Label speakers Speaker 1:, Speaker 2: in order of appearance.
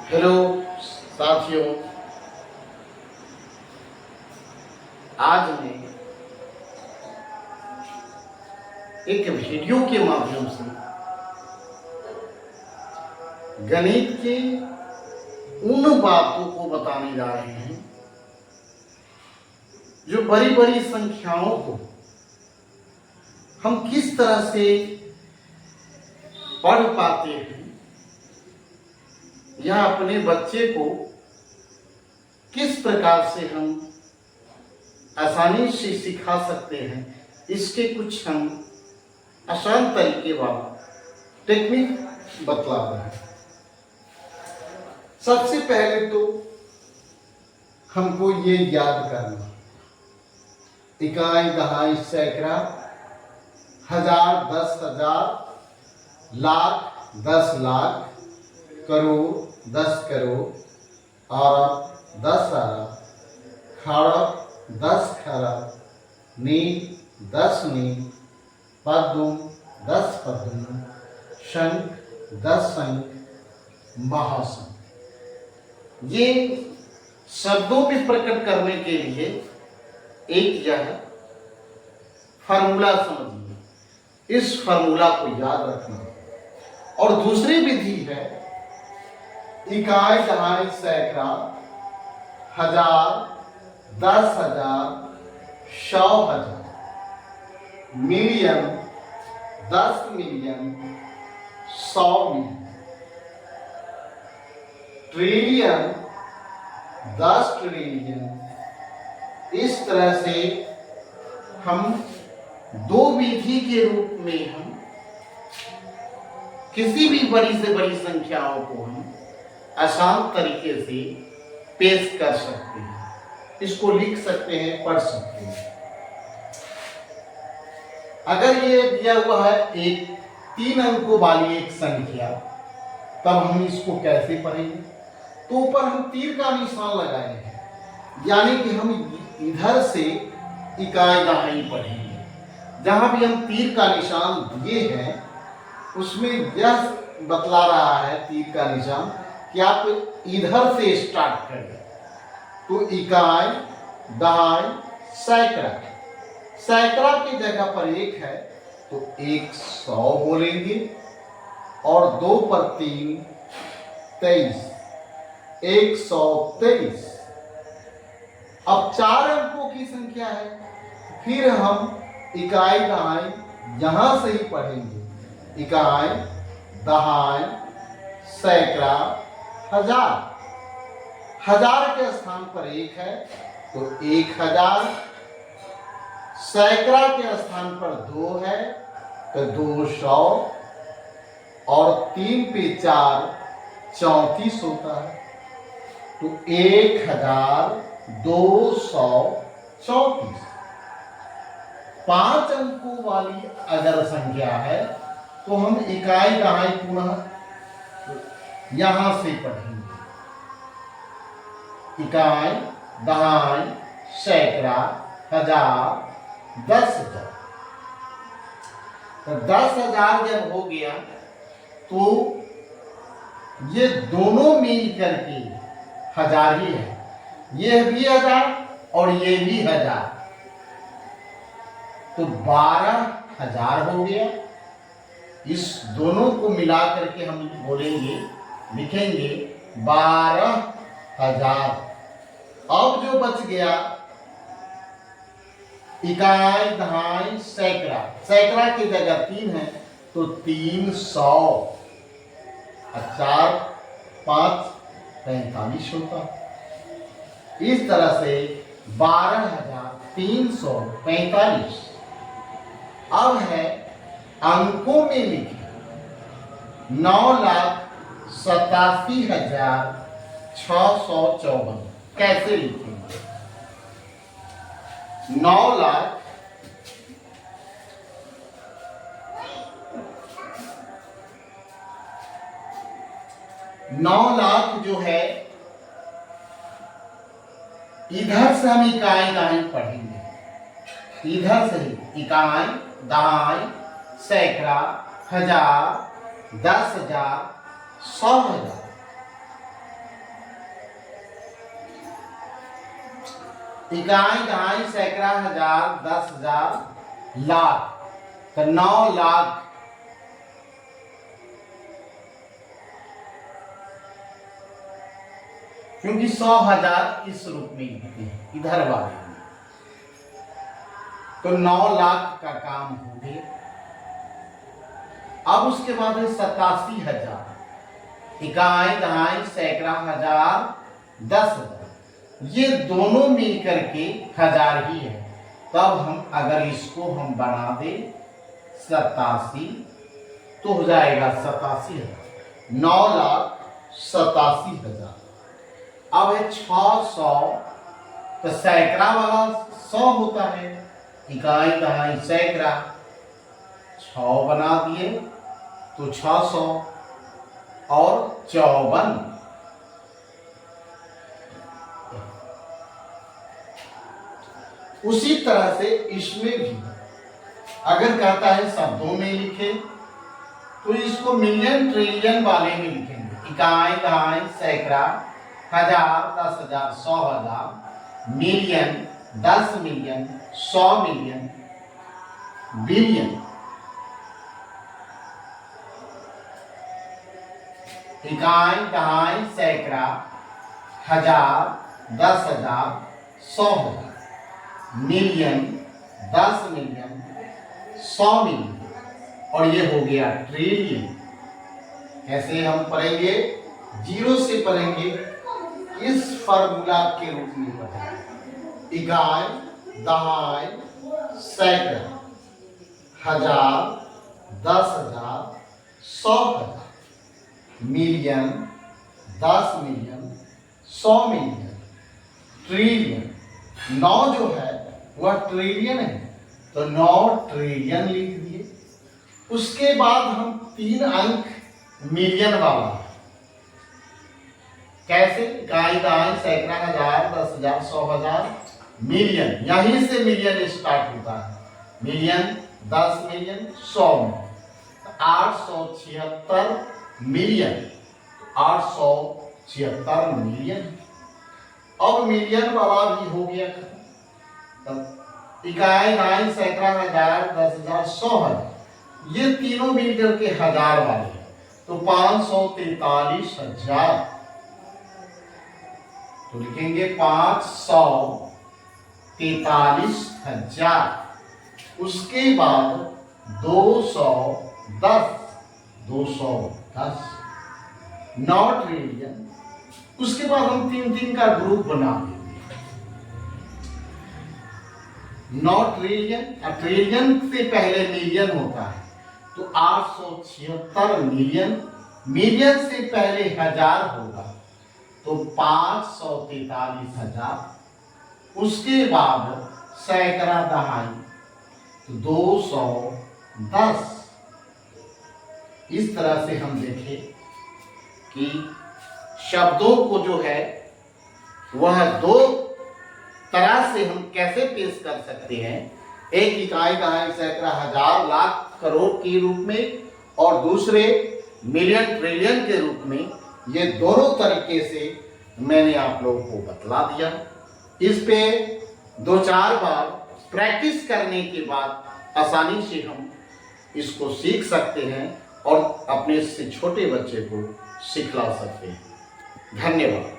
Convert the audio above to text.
Speaker 1: Hello साथियों, आज मैं एक वीडियो के माध्यम से गणित के उन बातों को बताने जा रहे हैं जो बड़ी बड़ी संख्याओं को हम किस तरह से पढ़ पाते हैं या अपने बच्चे को किस प्रकार से हम आसानी से सिखा सकते हैं, इसके कुछ हम आसान तरीके वाला टेक्निक बतला रहे हैं। सबसे पहले तो हमको ये याद करना, इकाई, दहाई, सैकड़ा, हजार, 10,000, लाख, 10 लाख, करोड़, 10 करोड़, अरब, 10 अरब, खरब, 10 खरब, नील, 10 नील, पद्म, 10 पद्म, शंख, 10 शंख, महाशंख। ये शब्दों में प्रकट करने के लिए एक यह फार्मूला समझिए, इस फार्मूला को याद रखना। और दूसरी विधि है इकाई, दहाई, सैकड़ा, हजार, 10,000, 100,000, million, 10 million, 100 million, trillion, 10 trillion. इस तरह से हम दो विधि के रूप में हम किसी भी बड़ी से बड़ी संख्याओं को हम आसान तरीके से पेश कर सकते हैं, इसको लिख सकते हैं, पढ़ सकते हैं। अगर ये दिया हुआ है एक 3 अंकों वाली एक संख्या, तब हम इसको कैसे पढ़ेंगे? तो ऊपर हम तीर का निशान लगाए हैं, यानी कि हम इधर से इकाई दहाई पढ़ेंगे। जहां भी हम तीर का निशान दिए हैं उसमें यह बतला रहा है तीर का निशान कि आप इधर से स्टार्ट करें। तो इकाई, दहाई, सैकड़ा, सैकड़ा की जगह पर 1 है तो 100 बोलेंगे, और 2 पर 3 23, 123। अब 4 अंकों की संख्या है, फिर हम इकाई, दहाई यहां से ही पढ़ेंगे। इकाई, दहाई, सैकड़ा, हजार, हजार के स्थान पर 1 है तो 1000, सैकड़ा के स्थान पर 2 है तो 200, और 3 पे 4 34 होता है तो 1234। 5 अंकों वाली अगर संख्या है तो हम इकाई, दहाई पुनः यहां से पढ़ेंगे। इकाई, दहाई, सैकड़ा, हजार, 10,000। तो 10,000 जब हो गया तो ये दोनों मिल करके 1000 ही है, ये भी 1000 और ये भी 1000, तो 12,000 हो गया। इस दोनों को मिला करके हम बोलेंगे, लिखेंगे 12,000। अब जो बच गया इकाई, दहाई, सैकड़ा, सैकड़ा की जगह 3 है तो 300, 4 5 45 होता। इस तरह से 12,345। अब है अंकों में लिखे 9,87,654। कैसे लिखेंगे? 9,00,000 जो है, इधर से हम इकाई दहाई पढ़ेंगे, इधर से इकाई, दहाई, सैकड़ा, 1000, 10,000, 100,000। इकाई, दहाई, सैकड़ा, हजार, 10,000, लाख। तो 9 लाख क्योंकि 100,000 इस रूप में लिखते हैं इधर वाले में, तो 9 लाख का काम हो गया। अब उसके बाद है 87,000। इकाई, दहाई, सैकड़ा, हजार, 10,000, ये दोनों मिलकर के 1000 ही है। तब हम अगर इसको हम बना दे 87 तो हो जाएगा 87,000, 9,87,000। अब है 600, तो सैकड़ा वाला 100 होता है, इकाई, दहाई, सैकड़ा, 6 बना दिए तो 600 और 54। उसी तरह से इसमें भी अगर कहता है शब्दों में लिखे तो इसको मिलियन ट्रिलियन वाले में लिखेंगे। इकाई, दहाई, सैकड़ा, हजार, 10,000, 100,000, मिलियन, 10 मिलियन, 100 मिलियन, बिलियन। इकाई, दहाई, सैकड़ा, हजार, 10,000, 100,000, मिलियन, 10 मिलियन, 100 मिलियन, और ये हो गया ट्रिलियन। ऐसे हम पढ़ेंगे, 0 से पढ़ेंगे, इस फॉर्मूला के रूप में पढ़ेंगे। इकाई, दहाई, सैकड़ा, हजार, 10,000, 100,000, मिलियन, 10 मिलियन, 100 मिलियन, ट्रिलियन। 9 जो है वह ट्रिलियन है, तो 9 ट्रिलियन लिख दिए। उसके बाद हम 3 अंक मिलियन वाला, कैसे? इकाई, दहाई, सैकड़ा, हजार, 10,000, 100,000, मिलियन। यहीं से मिलियन स्टार्ट होता है, million, 10 million, 100 million, 876 million, 876 million. अब मिलियन वाला भी हो गया। इकाई, दहाई, सैकड़ा, हजार, 10,000, 100,000, ये तीनों मिलकर के 1000 वाले हैं, तो 543,000। तो लिखेंगे 543,000। उसके बाद 210, 210, 9 ट्रिलियन। उसके बाद हम 3 का ग्रुप बना देंगे। 9 ट्रिलियन, ट्रिलियन से पहले मिलियन होता है, तो 876 मिलियन, मिलियन से पहले 1000 होगा, तो 543,000। उसके बाद सैकड़ा, दहाई, तो 210। इस तरह से हम देखें कि शब्दों को जो है वह 2 तरह से हम कैसे पेश कर सकते हैं। एक इकाई, दहाई, सैकड़ा, हजार, लाख, करोड़ के रूप में, और दूसरे मिलियन, ट्रिलियन के रूप में। ये दोनों तरीके से मैंने आप लोगों को बतला दिया। इस पे 2-4 बार प्रैक्टिस करने के बाद आसानी से हम इसको सीख सकते हैं और अपने से छोटे बच्चे को सिखला सकते हैं। धन्यवाद।